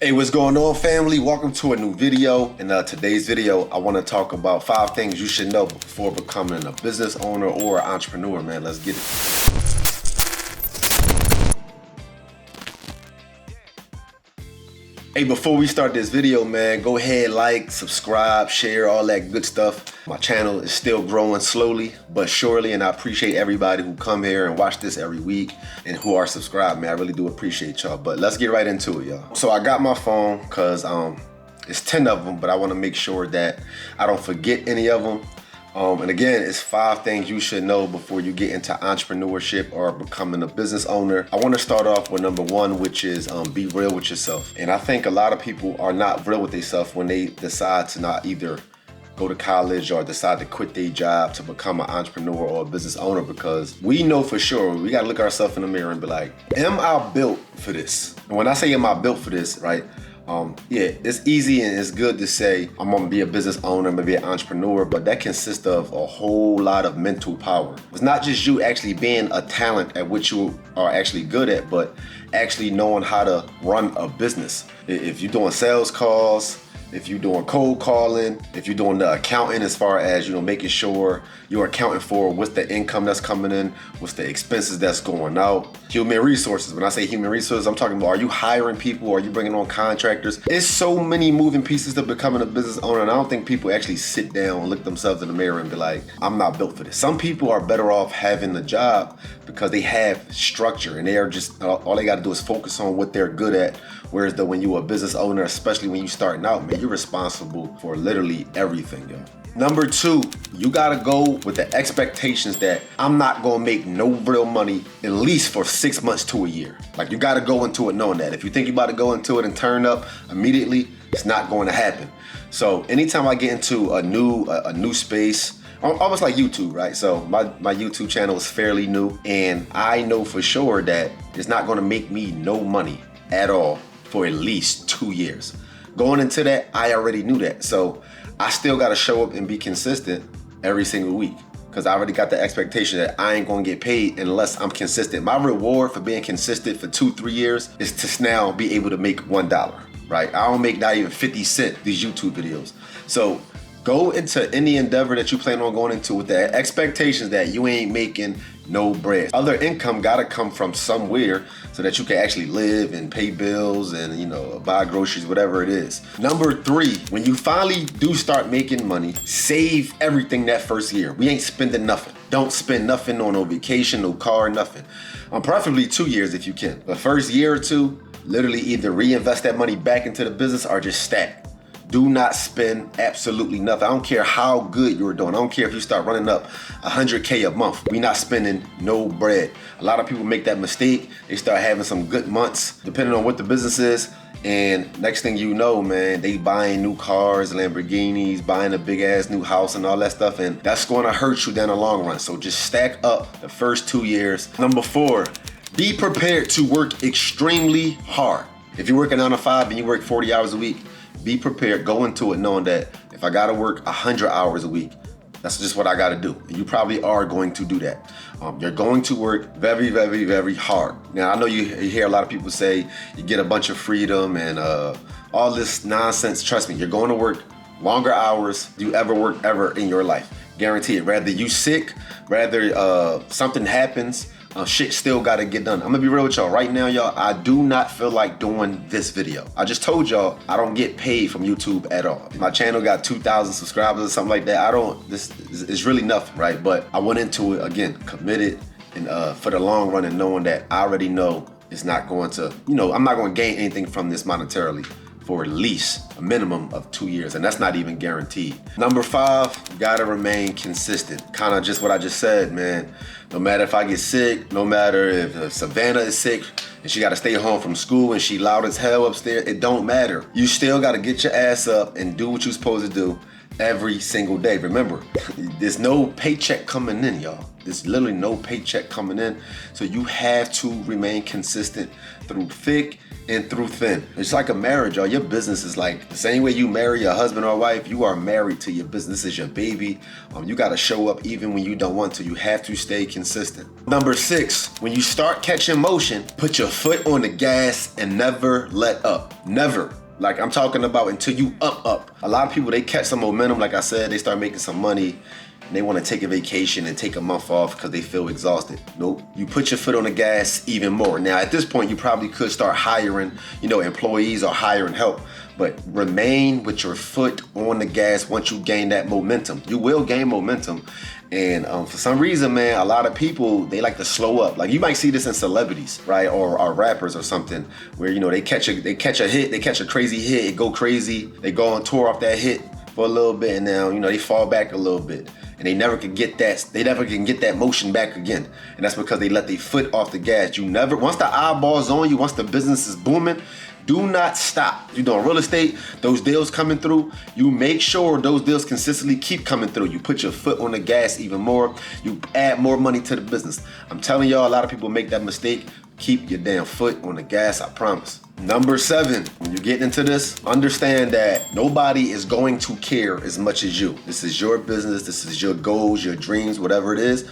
Hey, what's going on, family? Welcome to a new video. In today's video, I want to talk about 5 things you should know before becoming a business owner or entrepreneur, man. Let's get it. Hey, before we start this video, man, go ahead, like, subscribe, share, all that good stuff. My channel is still growing slowly but surely, and I appreciate everybody who come here and watch this every week and who are subscribed, man. I really do appreciate y'all. But let's get right into it, y'all. So I got my phone because it's 10 of them, but I want to make sure that I don't forget any of them. And again, it's 5 things you should know before you get into entrepreneurship or becoming a business owner. I want to start off with number 1, which is be real with yourself. And I think a lot of people are not real with themselves when they decide to not either go to college or decide to quit their job to become an entrepreneur or a business owner, because we know for sure, we got to look ourselves in the mirror and be like, am I built for this? And when I say am I built for this, right? Yeah, it's easy and it's good to say I'm gonna be a business owner, I'm gonna be an entrepreneur, but that consists of a whole lot of mental power. It's not just you actually being a talent at what you are actually good at, but actually knowing how to run a business. If you're doing sales calls, if you're doing cold calling, if you're doing the accounting as far as, making sure you're accounting for what's the income that's coming in, what's the expenses that's going out. Human resources, when I say human resources, I'm talking about, are you hiring people? Are you bringing on contractors? There's so many moving pieces to becoming a business owner, and I don't think people actually sit down and look themselves in the mirror and be like, I'm not built for this. Some people are better off having the job because they have structure and they are just, all they gotta do is focus on what they're good at. Whereas though when you're a business owner, especially when you're starting out, man, you're responsible for literally everything, yo. Number 2, you gotta go with the expectations that I'm not gonna make no real money at least for 6 months to a year. Like, you gotta go into it knowing that. If you think you're about to go into it and turn up immediately, it's not going to happen. So anytime I get into a new space, almost like YouTube, right? So my YouTube channel is fairly new, and I know for sure that it's not gonna make me no money at all for at least 2 years. Going into that, I already knew that. So I still gotta show up and be consistent every single week, because I already got the expectation that I ain't gonna get paid unless I'm consistent. My reward for being consistent for 2-3 years is to now be able to make $1, right? I don't make not even 50 cents these YouTube videos. So go into any endeavor that you plan on going into with the expectations that you ain't making no bread. Other income gotta come from somewhere so that you can actually live and pay bills and, buy groceries, whatever it is. Number 3, when you finally do start making money, save everything that first year. We ain't spending nothing. Don't spend nothing on no vacation, no car, nothing. Preferably 2 years if you can. The first year or 2, literally either reinvest that money back into the business or just stack. Do not spend absolutely nothing. I don't care how good you're doing. I don't care if you start running up $100K a month. We're not spending no bread. A lot of people make that mistake. They start having some good months, depending on what the business is. And next thing you know, man, they buying new cars, Lamborghinis, buying a big ass new house and all that stuff. And that's going to hurt you down the long run. So just stack up the first 2 years. Number 4, be prepared to work extremely hard. If you're working 9 to 5 and you work 40 hours a week, be prepared, go into it knowing that if I gotta work 100 hours a week, that's just what I gotta do. And you probably are going to do that. You're going to work very, very, very hard. Now, I know you hear a lot of people say you get a bunch of freedom and all this nonsense. Trust me, you're going to work longer hours than you ever worked ever in your life. Guaranteed. Rather you sick, rather something happens, shit still gotta get done. I'm gonna be real with y'all right now, y'all. I do not feel like doing this video. I just told y'all I don't get paid from YouTube at all. My channel got 2,000 subscribers or something like that. This is really nothing, right? But I went into it again, committed and for the long run, and knowing that I already know it's not going to, I'm not gonna gain anything from this monetarily for at least a minimum of 2 years, and that's not even guaranteed. Number 5, you gotta remain consistent. Kind of just what I just said, man. No matter if I get sick, no matter if Savannah is sick and she gotta stay home from school and she loud as hell upstairs, it don't matter. You still gotta get your ass up and do what you're supposed to do. every single day. Remember, there's no paycheck coming in, y'all. There's literally no paycheck coming in. So you have to remain consistent through thick and through thin. It's like a marriage, y'all. Your business is like the same way you marry a husband or wife. You are married to your business. This is your baby. You got to show up even when you don't want to. You have to stay consistent. Number 6, when you start catching motion, put your foot on the gas and never let up. Never. Like I'm talking about until you up. A lot of people, they catch some momentum. Like I said, they start making some money. They want to take a vacation and take a month off because they feel exhausted. Nope. You put your foot on the gas even more. Now, at this point, you probably could start hiring, employees or hiring help, but remain with your foot on the gas once you gain that momentum. You will gain momentum. And for some reason, man, a lot of people, they like to slow up. Like you might see this in celebrities, right? Or rappers or something where, they catch a hit, they catch a crazy hit, it go crazy. They go on tour off that hit for a little bit and now, they fall back a little bit. And they never can get that motion back again. And that's because they let their foot off the gas. Once the eyeball's on you, once the business is booming, do not stop. You're doing real estate, those deals coming through, you make sure those deals consistently keep coming through. You put your foot on the gas even more. You add more money to the business. I'm telling y'all, a lot of people make that mistake. Keep your damn foot on the gas, I promise. Number 7, when you get into this, understand that nobody is going to care as much as you. This is your business. This is your goals, your dreams, whatever it is.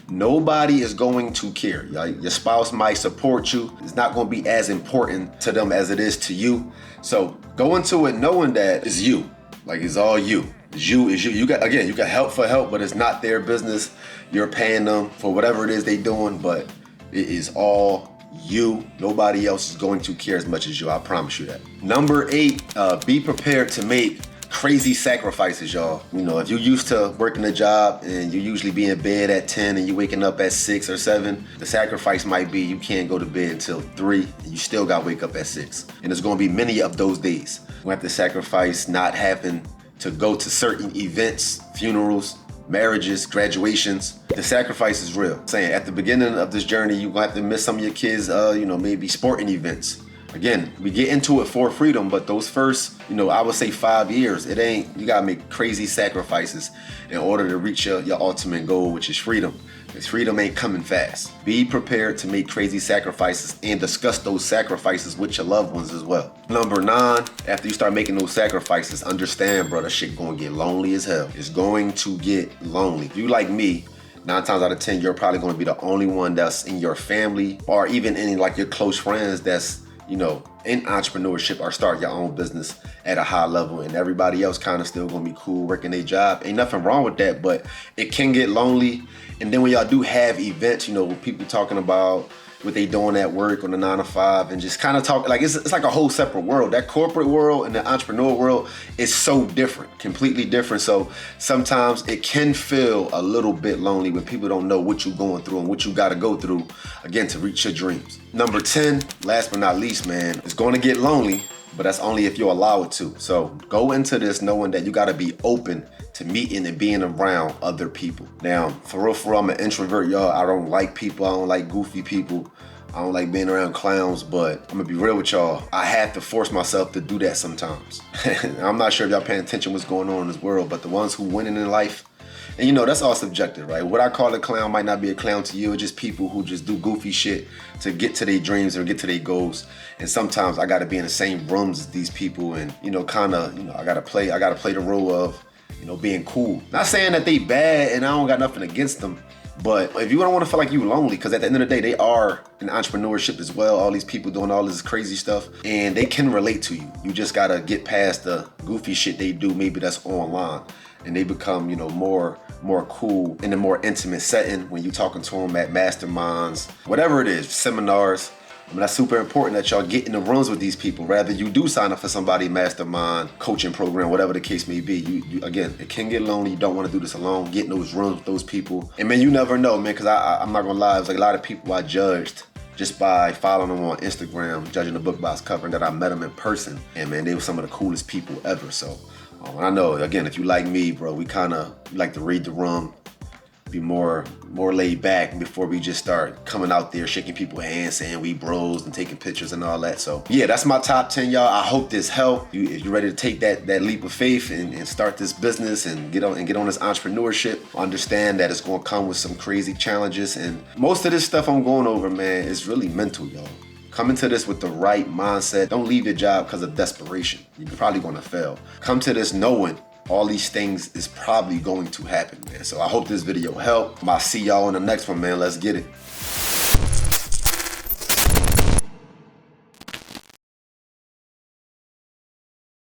Nobody is going to care. Your spouse might support you. It's not going to be as important to them as it is to you. So go into it knowing that it's you. Like it's all you. It's you. You got help for help, but it's not their business. You're paying them for whatever it is they doing, but it is all you. Nobody else is going to care as much as you. I promise you that. Number 8, be prepared to make crazy sacrifices, y'all. If you're used to working a job and you usually be in bed at 10 and you're waking up at 6 or 7, the sacrifice might be you can't go to bed until 3 and you still got to wake up at 6. And there's going to be many of those days. We have to sacrifice not having to go to certain events, funerals, marriages, graduations. The sacrifice is real. Saying at the beginning of this journey, you're gonna have to miss some of your kids, maybe sporting events. Again, we get into it for freedom, but those first, I would say 5 years, you gotta make crazy sacrifices in order to reach your ultimate goal, which is freedom. Because freedom ain't coming fast. Be prepared to make crazy sacrifices and discuss those sacrifices with your loved ones as well. Number 9, after you start making those sacrifices, understand, bro, that shit gonna get lonely as hell. It's going to get lonely. If you like me, 9 times out of 10, you're probably gonna be the only one that's in your family or even in like your close friends that's in entrepreneurship or start your own business at a high level, and everybody else kind of still gonna be cool working their job. Ain't nothing wrong with that, but it can get lonely. And then when y'all do have events, people talking about what they doing at work on the 9 to 5 and just kind of talk like it's like a whole separate world. That corporate world and the entrepreneur world is so different, completely different. So sometimes it can feel a little bit lonely when people don't know what you're going through and what you got to go through, again, to reach your dreams. Number 10, last but not least, man, it's going to get lonely, but that's only if you allow it to. So go into this knowing that you got to be open to meeting and being around other people. Now, for real, I'm an introvert, y'all. I don't like people. I don't like goofy people. I don't like being around clowns, but I'm gonna be real with y'all. I have to force myself to do that sometimes. I'm not sure if y'all paying attention what's going on in this world, but the ones who winning in life, and that's all subjective, right? What I call a clown might not be a clown to you. It's just people who just do goofy shit to get to their dreams or get to their goals. And sometimes I gotta be in the same rooms as these people and, I gotta play the role of, being cool. Not saying that they bad and I don't got nothing against them, but if you don't want to feel like you lonely, because at the end of the day, they are in entrepreneurship as well. All these people doing all this crazy stuff and they can relate to you. You just gotta get past the goofy shit they do, maybe that's online, and they become, more cool in a more intimate setting when you're talking to them at masterminds, whatever it is, seminars. That's super important that y'all get in the rooms with these people. Rather you do sign up for somebody mastermind, coaching program, whatever the case may be. You again, it can get lonely. You don't want to do this alone. Get in those rooms with those people. And man, you never know, man, because I'm not gonna lie, it's like a lot of people I judged just by following them on Instagram, judging the book by its cover, and that I met them in person. And man, they were some of the coolest people ever. So I know, again, if you like me, bro, we kind of like to read the room, be more laid back before we just start coming out there shaking people's hands, saying we bros and taking pictures and all that. So yeah, that's my top 10, y'all. I hope this helped. If you're ready to take that leap of faith and start this business and get on this entrepreneurship, understand that it's gonna come with some crazy challenges. And most of this stuff I'm going over, man, is really mental, y'all. Come into this with the right mindset. Don't leave your job because of desperation. You're probably gonna fail. Come to this knowing all these things is probably going to happen, man. So I hope this video helped. I'll see y'all in the next one, man. Let's get it.